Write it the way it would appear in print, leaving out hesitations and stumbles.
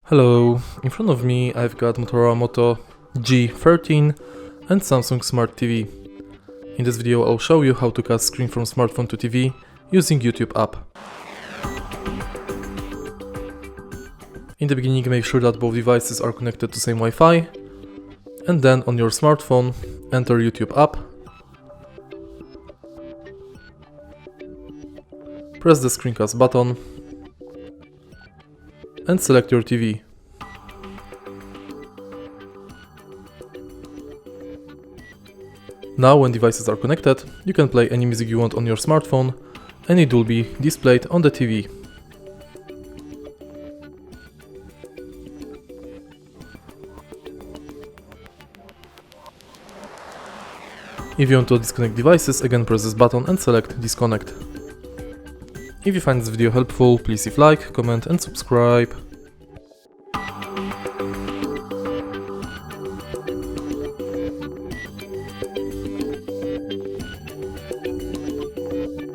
Hello, in front of me I've got Motorola Moto G13 and Samsung Smart TV. In this video I'll show you how to cast screen from smartphone to TV using YouTube app. In the beginning make sure that both devices are connected to same Wi-Fi, and then on your smartphone enter YouTube app, press the screencast button and select your TV. Now when devices are connected, you can play any music you want on your smartphone and it will be displayed on the TV. If you want to disconnect devices, again press this button and select disconnect. If you find this video helpful, please leave like, comment and subscribe.